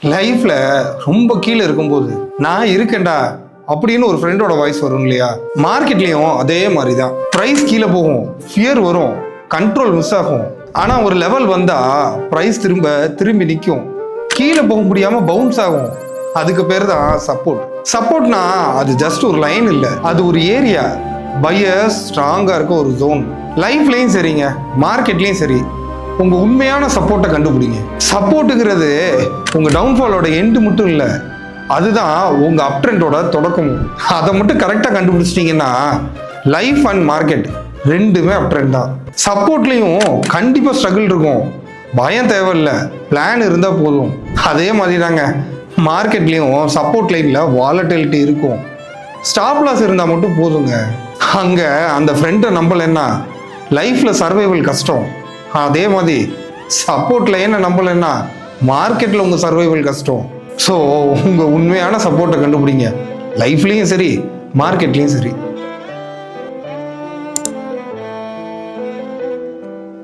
லைஃப்ல ரொம்ப கீழே இருக்கும்போது நான் இருக்கேன்டா அப்படின்னு ஒரு ஃப்ரெண்டோட வாய்ஸ் வரும் இல்லையா? மார்க்கெட்லயும் அதே மாதிரி தான். ப்ரைஸ் கீழே போகும், ஃபியர் வரும், கண்ட்ரோல் மிஸ் ஆகும். ஆனா ஒரு லெவல் வந்தா ப்ரைஸ் திரும்பி நிற்கும், கீழே போக முடியாம பவுன்ஸ் ஆகும். அதுக்கு பேர் தான் சப்போர்ட். சப்போர்ட்னா அது ஜஸ்ட் ஒரு லைன் இல்லை, அது ஒரு ஏரியா. பையர்ஸ் ஸ்ட்ராங்கா இருக்க ஒரு ஜோன். லைஃப்லயும் சரிங்க, மார்க்கெட்லயும் சரி, உங்க உண்மையான சப்போர்ட்டை கண்டுபிடிங்க. சப்போர்ட்டுங்கிறது உங்க டவுன்ஃபாலோட எண்டு மட்டும் இல்லை, அதுதான் உங்க அப் ட்ரெண்டோட தொடக்கமும். அதை மட்டும் கரெக்டாக கண்டுபிடிச்சிட்டீங்கன்னா லைஃப் அண்ட் மார்க்கெட் ரெண்டுமே அப் ட்ரெண்ட் தான். சப்போர்ட்லையும் கண்டிப்பாக ஸ்ட்ரகிள் இருக்கும், பயம் தேவையில்லை, பிளான் இருந்தால் போதும். அதே மாதிரி தாங்க மார்க்கெட்லேயும் சப்போர்ட் லைனில் வாலட்டிலிட்டி இருக்கும், ஸ்டாப் லாஸ் இருந்தால் மட்டும் போதுங்க. அங்கே அந்த ஃப்ரெண்டை நம்பலைன்னா லைஃப்பில் சர்வைவல் கஷ்டம். அதே மாதிரி சப்போர்ட் லைனை நம்பலைன்னா மார்க்கெட்டில் உங்கள் சர்வைவல் கஷ்டம். ஸோ உங்கள் உண்மையான சப்போர்ட்டை கண்டுபிடிங்க, லைஃப்லேயும் சரி மார்க்கெட்லேயும் சரி.